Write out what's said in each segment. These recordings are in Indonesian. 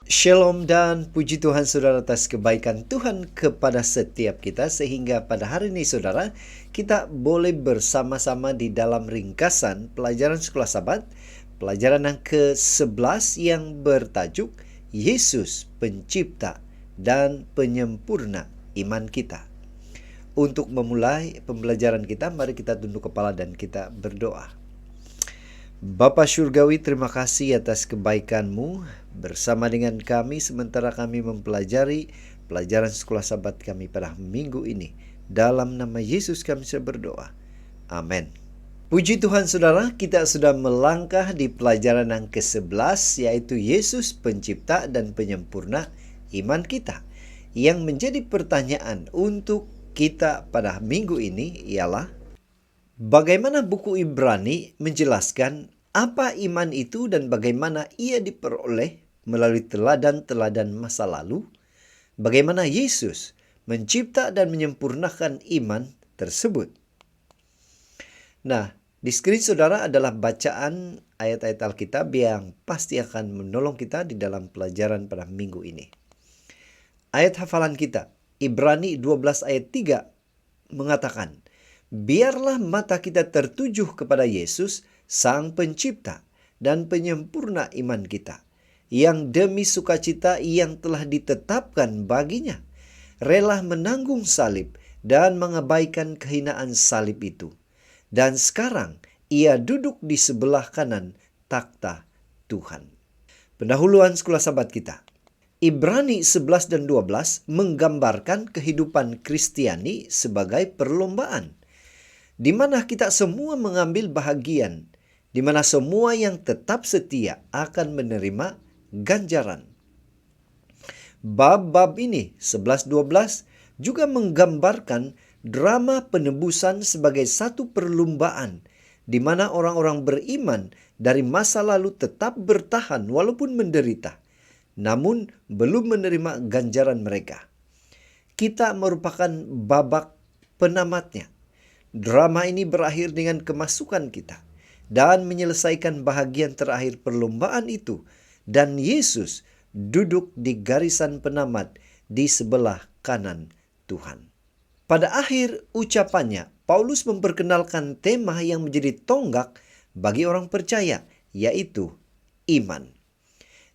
Shalom dan puji Tuhan saudara atas kebaikan Tuhan kepada setiap kita, sehingga pada hari ini saudara kita boleh bersama-sama di dalam ringkasan pelajaran sekolah Sabat, pelajaran yang ke-11 yang bertajuk Yesus Pencipta dan Penyempurna Iman Kita. Untuk memulai pembelajaran kita, mari kita tunduk kepala dan kita berdoa. Bapa Surgawi, terima kasih atas kebaikan-Mu bersama dengan kami sementara kami mempelajari pelajaran sekolah Sabat kami pada minggu ini. Dalam nama Yesus kami sudah berdoa. Amin. Puji Tuhan saudara, kita sudah melangkah di pelajaran yang ke-11, yaitu Yesus Pencipta dan Penyempurna Iman Kita. Yang menjadi pertanyaan untuk kita pada minggu ini ialah, bagaimana buku Ibrani menjelaskan apa iman itu dan bagaimana ia diperoleh melalui teladan-teladan masa lalu? Bagaimana Yesus mencipta dan menyempurnakan iman tersebut? Nah, di skrin saudara adalah bacaan ayat-ayat Alkitab yang pasti akan menolong kita di dalam pelajaran pada minggu ini. Ayat hafalan kita, Ibrani 12 ayat 3 mengatakan, biarlah mata kita tertuju kepada Yesus, Sang Pencipta dan Penyempurna iman kita, yang demi sukacita yang telah ditetapkan baginya, rela menanggung salib dan mengabaikan kehinaan salib itu. Dan sekarang ia duduk di sebelah kanan takhta Tuhan. Pendahuluan sekolah Sabat kita. Ibrani 11 dan 12 menggambarkan kehidupan Kristiani sebagai perlombaan, di mana kita semua mengambil bahagian, di mana semua yang tetap setia akan menerima ganjaran. Bab-bab ini 11-12 juga menggambarkan drama penebusan sebagai satu perlombaan, di mana orang-orang beriman dari masa lalu tetap bertahan walaupun menderita, namun belum menerima ganjaran mereka. Kita merupakan babak penamatnya. Drama ini berakhir dengan kemasukan kita dan menyelesaikan bahagian terakhir perlombaan itu, dan Yesus duduk di garisan penamat di sebelah kanan Tuhan. Pada akhir ucapannya, Paulus memperkenalkan tema yang menjadi tonggak bagi orang percaya, yaitu iman.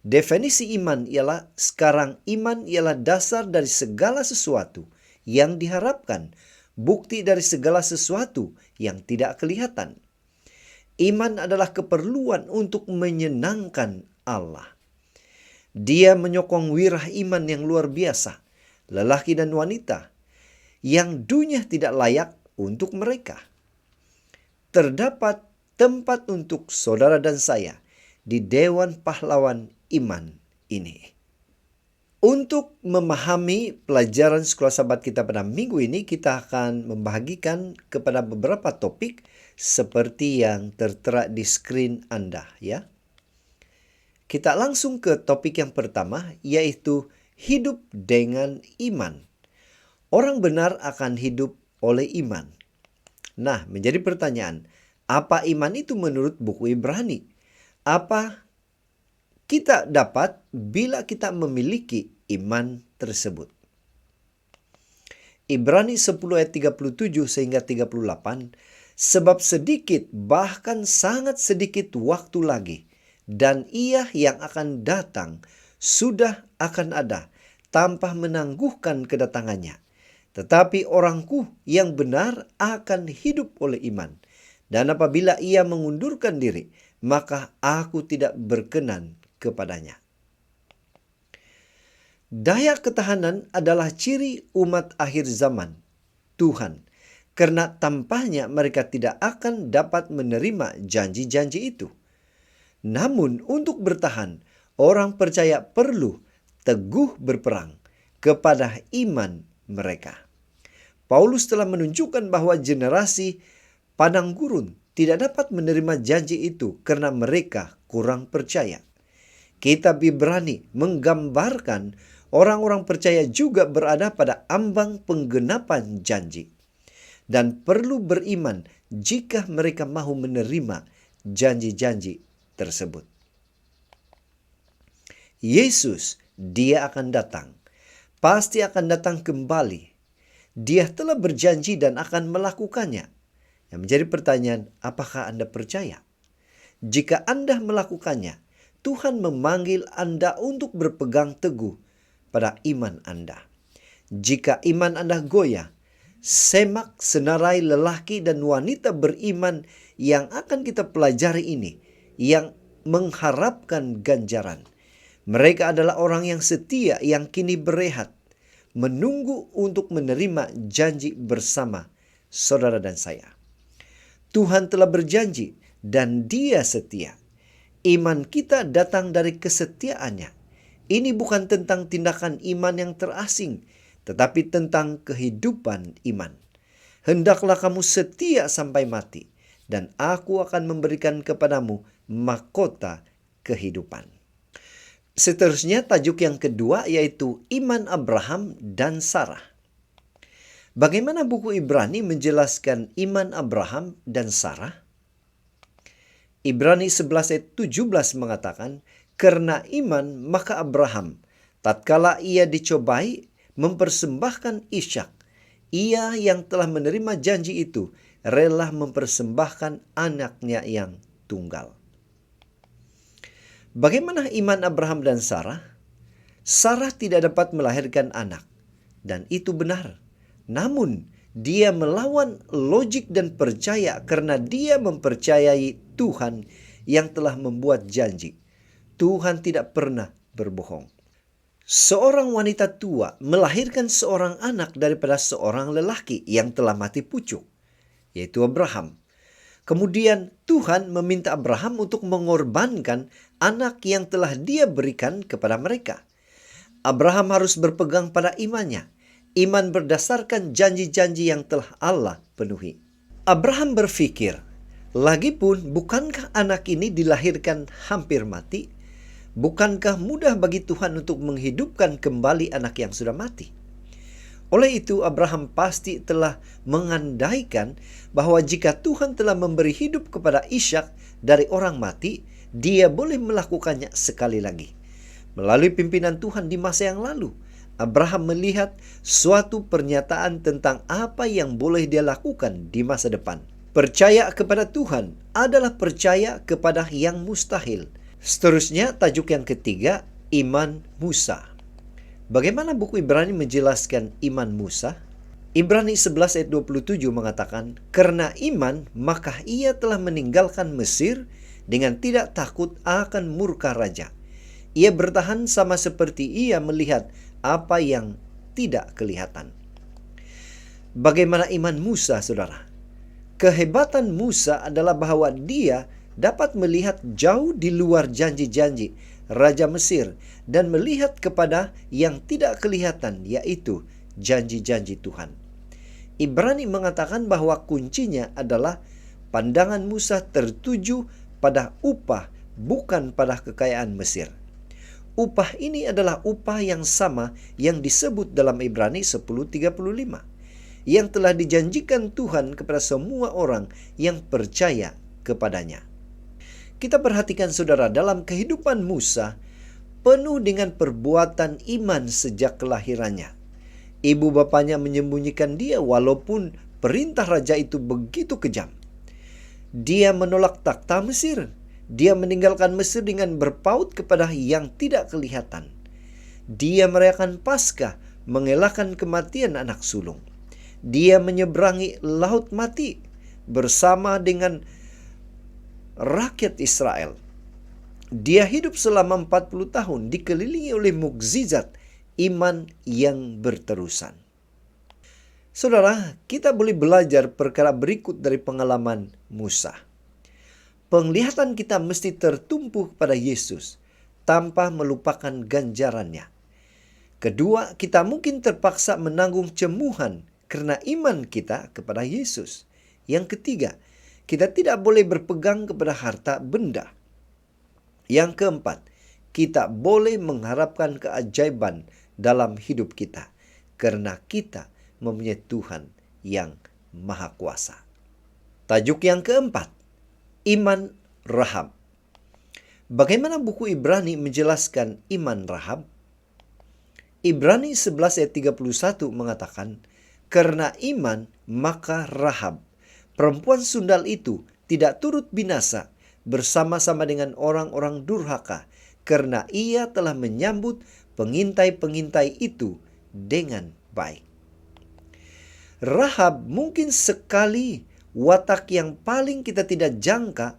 Definisi iman ialah, sekarang iman ialah dasar dari segala sesuatu yang diharapkan, bukti dari segala sesuatu yang tidak kelihatan. Iman adalah keperluan untuk menyenangkan Allah. Dia menyokong wirah iman yang luar biasa, lelaki dan wanita, yang dunia tidak layak untuk mereka. Terdapat tempat untuk saudara dan saya di Dewan Pahlawan Iman ini. Untuk memahami pelajaran sekolah Sabat kita pada minggu ini, kita akan membagikan kepada beberapa topik seperti yang tertera di skrin Anda, ya. Kita langsung ke topik yang pertama, yaitu hidup dengan iman. Orang benar akan hidup oleh iman. Nah, menjadi pertanyaan, apa iman itu menurut buku Ibrani? Apa kita dapat bila kita memiliki iman tersebut? Ibrani 10 ayat 37 sehingga 38, sebab sedikit, bahkan sangat sedikit waktu lagi, dan ia yang akan datang sudah akan ada tanpa menangguhkan kedatangannya. Tetapi orangku yang benar akan hidup oleh iman. Dan apabila ia mengundurkan diri, maka aku tidak berkenan kepadanya. Daya ketahanan adalah ciri umat akhir zaman Tuhan, karena tampaknya mereka tidak akan dapat menerima janji-janji itu. Namun untuk bertahan, orang percaya perlu teguh berperang kepada iman mereka. Paulus telah menunjukkan bahwa generasi padang gurun tidak dapat menerima janji itu karena mereka kurang percaya. Kitab Ibrani menggambarkan orang-orang percaya juga berada pada ambang penggenapan janji dan perlu beriman jika mereka mahu menerima janji-janji tersebut. Yesus Dia akan datang. Pasti akan datang kembali. Dia telah berjanji dan akan melakukannya. Yang menjadi pertanyaan, apakah Anda percaya? Jika Anda melakukannya, Tuhan memanggil Anda untuk berpegang teguh pada iman Anda. Jika iman Anda goyah, semak senarai lelaki dan wanita beriman yang akan kita pelajari ini, yang mengharapkan ganjaran. Mereka adalah orang yang setia yang kini berehat, menunggu untuk menerima janji bersama saudara dan saya. Tuhan telah berjanji dan Dia setia. Iman kita datang dari kesetiaannya. Ini bukan tentang tindakan iman yang terasing, tetapi tentang kehidupan iman. Hendaklah kamu setia sampai mati, dan aku akan memberikan kepadamu mahkota kehidupan. Seterusnya tajuk yang kedua yaitu iman Abraham dan Sarah. Bagaimana buku Ibrani menjelaskan iman Abraham dan Sarah? Ibrani 11 ayat 17 mengatakan, karena iman maka Abraham, tatkala ia dicobai, mempersembahkan Ishak. Ia yang telah menerima janji itu, rela mempersembahkan anaknya yang tunggal. Bagaimana iman Abraham dan Sarah? Sarah tidak dapat melahirkan anak, dan itu benar. Namun, dia melawan logik dan percaya karena dia mempercayai Tuhan yang telah membuat janji. Tuhan tidak pernah berbohong. Seorang wanita tua melahirkan seorang anak daripada seorang lelaki yang telah mati pucuk, yaitu Abraham. Kemudian Tuhan meminta Abraham untuk mengorbankan anak yang telah dia berikan kepada mereka. Abraham harus berpegang pada imannya. Iman berdasarkan janji-janji yang telah Allah penuhi. Abraham berpikir, lagipun bukankah anak ini dilahirkan hampir mati? Bukankah mudah bagi Tuhan untuk menghidupkan kembali anak yang sudah mati? Oleh itu Abraham pasti telah mengandaikan bahwa jika Tuhan telah memberi hidup kepada Ishak dari orang mati, dia boleh melakukannya sekali lagi. Melalui pimpinan Tuhan di masa yang lalu, Abraham melihat suatu pernyataan tentang apa yang boleh dia lakukan di masa depan. Percaya kepada Tuhan adalah percaya kepada yang mustahil. Seterusnya, tajuk yang ketiga, iman Musa. Bagaimana buku Ibrani menjelaskan iman Musa? Ibrani 11 ayat 27 mengatakan, karena iman maka ia telah meninggalkan Mesir dengan tidak takut akan murka raja. Ia bertahan sama seperti ia melihat apa yang tidak kelihatan. Bagaimana iman Musa, saudara? Kehebatan Musa adalah bahwa dia dapat melihat jauh di luar janji-janji Raja Mesir dan melihat kepada yang tidak kelihatan, yaitu janji-janji Tuhan. Ibrani mengatakan bahwa kuncinya adalah pandangan Musa tertuju pada upah, bukan pada kekayaan Mesir. Upah ini adalah upah yang sama yang disebut dalam Ibrani 10:35 yang telah dijanjikan Tuhan kepada semua orang yang percaya kepadanya. Kita perhatikan saudara, dalam kehidupan Musa penuh dengan perbuatan iman sejak kelahirannya. Ibu bapanya menyembunyikan dia walaupun perintah raja itu begitu kejam. Dia menolak takhta Mesir. Dia meninggalkan Mesir dengan berpaut kepada yang tidak kelihatan. Dia merayakan Paskah, mengelakkan kematian anak sulung. Dia menyeberangi Laut Mati bersama dengan rakyat Israel. Dia hidup selama 40 tahun dikelilingi oleh mukjizat iman yang berterusan. Saudara, kita boleh belajar perkara berikut dari pengalaman Musa. Penglihatan kita mesti tertumpu pada Yesus tanpa melupakan ganjarannya. Kedua, kita mungkin terpaksa menanggung cemuhan karena iman kita kepada Yesus. Yang ketiga, kita tidak boleh berpegang kepada harta benda. Yang keempat, kita boleh mengharapkan keajaiban dalam hidup kita karena kita mempunyai Tuhan yang Maha Kuasa. Tajuk yang keempat, iman Rahab. Bagaimana buku Ibrani menjelaskan iman Rahab? Ibrani 11 ayat 31 mengatakan, karena iman maka Rahab, perempuan sundal itu tidak turut binasa bersama-sama dengan orang-orang durhaka, karena ia telah menyambut pengintai-pengintai itu dengan baik. Rahab mungkin sekali watak yang paling kita tidak jangka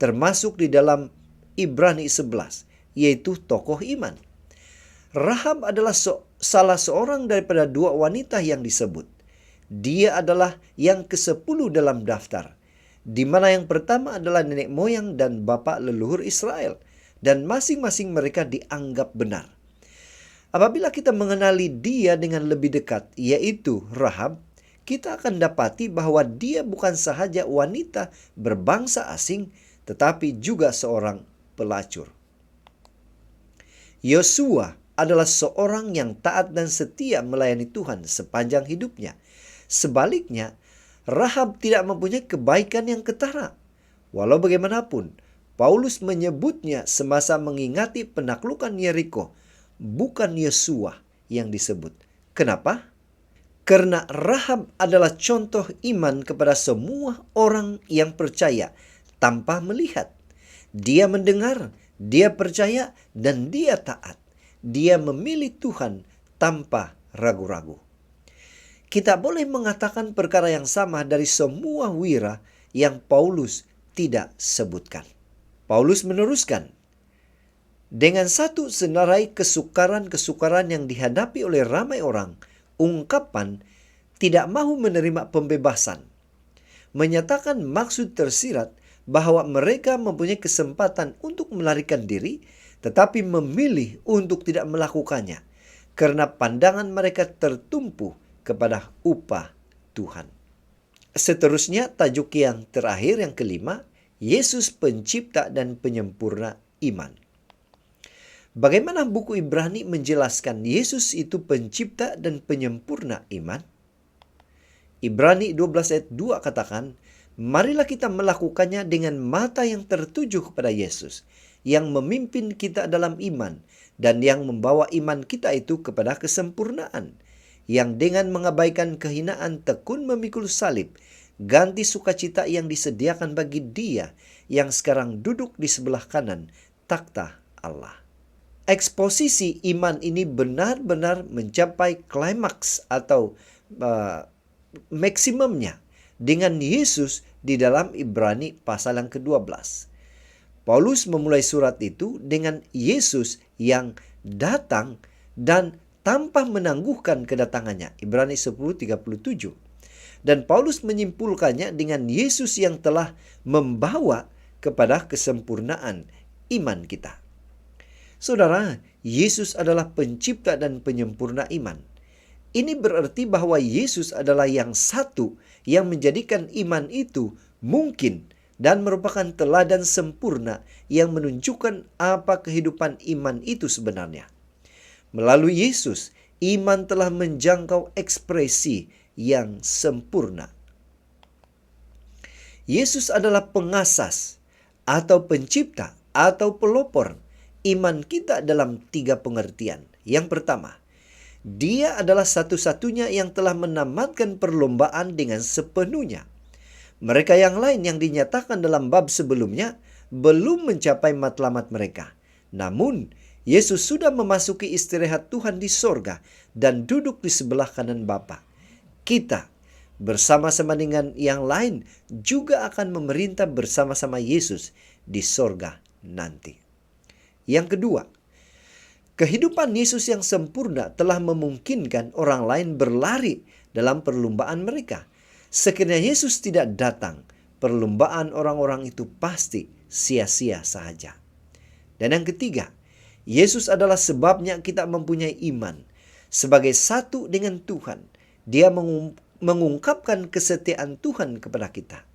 termasuk di dalam Ibrani 11, yaitu tokoh iman. Rahab adalah salah seorang daripada dua wanita yang disebut. Dia adalah yang ke-10 dalam daftar, di mana yang pertama adalah nenek moyang dan bapak leluhur Israel, dan masing-masing mereka dianggap benar. Apabila kita mengenali dia dengan lebih dekat, yaitu Rahab, kita akan dapati bahwa dia bukan sahaja wanita berbangsa asing, tetapi juga seorang pelacur. Yosua adalah seorang yang taat dan setia melayani Tuhan sepanjang hidupnya. Sebaliknya, Rahab tidak mempunyai kebaikan yang ketara. Walau bagaimanapun, Paulus menyebutnya semasa mengingati penaklukan Yeriko, bukan Yosua yang disebut. Kenapa? Karena Rahab adalah contoh iman kepada semua orang yang percaya tanpa melihat. Dia mendengar, dia percaya, dan dia taat. Dia memilih Tuhan tanpa ragu-ragu. Kita boleh mengatakan perkara yang sama dari semua wira yang Paulus tidak sebutkan. Paulus meneruskan, dengan satu senarai kesukaran-kesukaran yang dihadapi oleh ramai orang, ungkapan tidak mahu menerima pembebasan menyatakan maksud tersirat bahwa mereka mempunyai kesempatan untuk melarikan diri, tetapi memilih untuk tidak melakukannya karena pandangan mereka tertumpu kepada upah Tuhan. Seterusnya, tajuk yang terakhir, yang kelima, Yesus pencipta dan penyempurna iman. Bagaimana buku Ibrani menjelaskan Yesus itu pencipta dan penyempurna iman? Ibrani 12 ayat 2 katakan, marilah kita melakukannya dengan mata yang tertuju kepada Yesus, yang memimpin kita dalam iman, dan yang membawa iman kita itu kepada kesempurnaan, yang dengan mengabaikan kehinaan tekun memikul salib, ganti sukacita yang disediakan bagi Dia yang sekarang duduk di sebelah kanan takhta Allah. Eksposisi iman ini benar-benar mencapai klimaks atau maksimumnya dengan Yesus di dalam Ibrani pasal yang ke-12. Paulus memulai surat itu dengan Yesus yang datang dan tanpa menangguhkan kedatangannya. Ibrani 10:37. Dan Paulus menyimpulkannya dengan Yesus yang telah membawa kepada kesempurnaan iman kita. Saudara, Yesus adalah pencipta dan penyempurna iman. Ini berarti bahwa Yesus adalah yang satu yang menjadikan iman itu mungkin dan merupakan teladan sempurna yang menunjukkan apa kehidupan iman itu sebenarnya. Melalui Yesus, iman telah menjangkau ekspresi yang sempurna. Yesus adalah pengasas atau pencipta atau pelopor iman kita dalam 3 pengertian. Yang pertama, Dia adalah satu-satunya yang telah menamatkan perlombaan dengan sepenuhnya. Mereka yang lain yang dinyatakan dalam bab sebelumnya belum mencapai matlamat mereka. Namun, Yesus sudah memasuki istirahat Tuhan di sorga dan duduk di sebelah kanan Bapa. Kita bersama-sama dengan yang lain juga akan memerintah bersama-sama Yesus di sorga nanti. Yang kedua, kehidupan Yesus yang sempurna telah memungkinkan orang lain berlari dalam perlombaan mereka. Sekiranya Yesus tidak datang, perlombaan orang-orang itu pasti sia-sia saja. Dan yang ketiga, Yesus adalah sebabnya kita mempunyai iman. Sebagai satu dengan Tuhan, Dia mengungkapkan kesetiaan Tuhan kepada kita.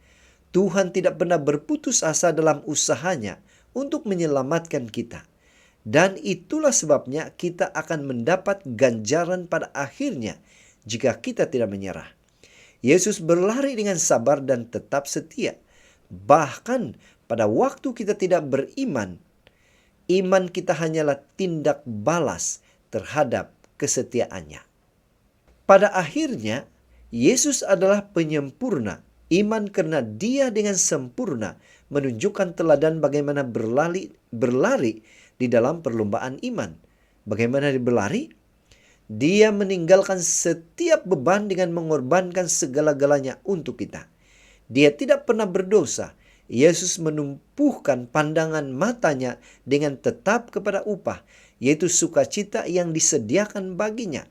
Tuhan tidak pernah berputus asa dalam usahanya untuk menyelamatkan kita. Dan itulah sebabnya kita akan mendapat ganjaran pada akhirnya jika kita tidak menyerah. Yesus berlari dengan sabar dan tetap setia. Bahkan pada waktu kita tidak beriman, iman kita hanyalah tindak balas terhadap kesetiaannya. Pada akhirnya, Yesus adalah penyempurna iman karena Dia dengan sempurna menunjukkan teladan bagaimana berlari di dalam perlombaan iman. Bagaimana dia berlari? Dia meninggalkan setiap beban dengan mengorbankan segala-galanya untuk kita. Dia tidak pernah berdosa. Yesus menumpuhkan pandangan matanya dengan tetap kepada upah, yaitu sukacita yang disediakan baginya,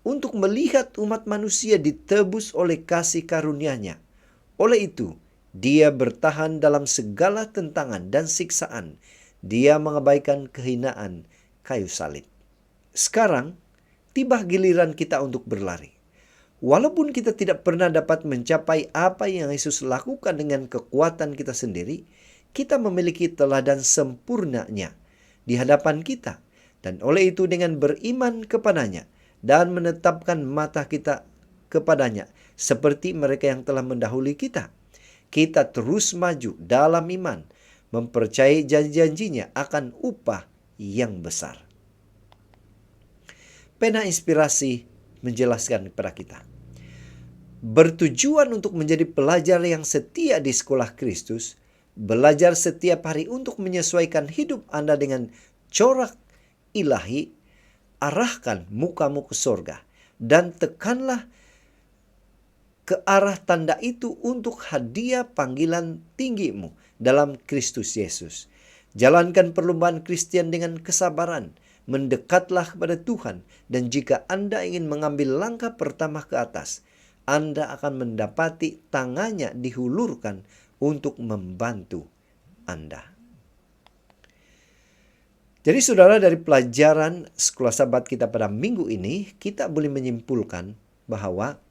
untuk melihat umat manusia ditebus oleh kasih karunia-Nya. Oleh itu, Dia bertahan dalam segala tentangan dan siksaan. Dia mengabaikan kehinaan kayu salib. Sekarang, tiba giliran kita untuk berlari. Walaupun kita tidak pernah dapat mencapai apa yang Yesus lakukan dengan kekuatan kita sendiri, kita memiliki teladan sempurnanya di hadapan kita. Dan oleh itu dengan beriman kepadanya dan menetapkan mata kita kepadanya seperti mereka yang telah mendahului kita, kita terus maju dalam iman, mempercayai janji-janjinya akan upah yang besar. Pena inspirasi menjelaskan kepada kita, bertujuan untuk menjadi pelajar yang setia di sekolah Kristus, belajar setiap hari untuk menyesuaikan hidup Anda dengan corak ilahi, arahkan mukamu ke sorga, dan tekanlah ke arah tanda itu untuk hadiah panggilan tinggimu dalam Kristus Yesus. Jalankan perlombaan Kristen dengan kesabaran, mendekatlah kepada Tuhan, dan jika Anda ingin mengambil langkah pertama ke atas, Anda akan mendapati tangannya dihulurkan untuk membantu Anda. Jadi saudara, dari pelajaran sekolah Sabat kita pada minggu ini, kita boleh menyimpulkan bahwa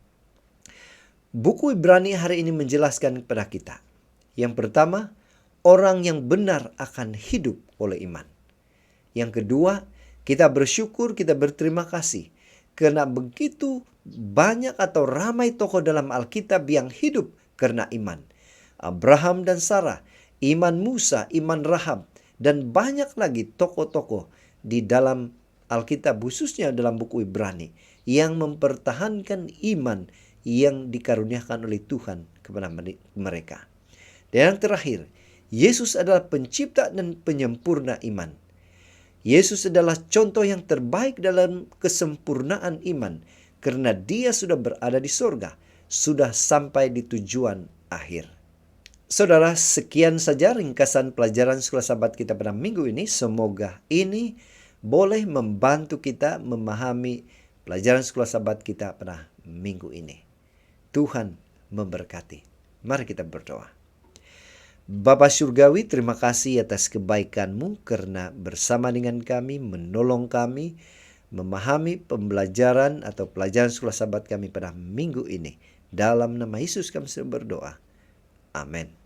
buku Ibrani hari ini menjelaskan kepada kita. Yang pertama, orang yang benar akan hidup oleh iman. Yang kedua, kita bersyukur, kita berterima kasih karena begitu banyak atau ramai tokoh dalam Alkitab yang hidup karena iman. Abraham dan Sarah, iman Musa, iman Rahab, dan banyak lagi tokoh-tokoh di dalam Alkitab, khususnya dalam buku Ibrani, yang mempertahankan iman yang dikaruniakan oleh Tuhan kepada mereka. Dan yang terakhir, Yesus adalah pencipta dan penyempurna iman. Yesus adalah contoh yang terbaik dalam kesempurnaan iman karena Dia sudah berada di sorga, sudah sampai di tujuan akhir. Saudara, sekian saja ringkasan pelajaran sekolah Sabat kita pada minggu ini. Semoga ini boleh membantu kita memahami pelajaran sekolah Sabat kita pada minggu ini. Tuhan memberkati. Mari kita berdoa. Bapa Surgawi, terima kasih atas kebaikan-Mu karena bersama dengan kami, menolong kami, memahami pembelajaran atau pelajaran sekolah Sabat kami pada minggu ini. Dalam nama Yesus kami berdoa. Amin.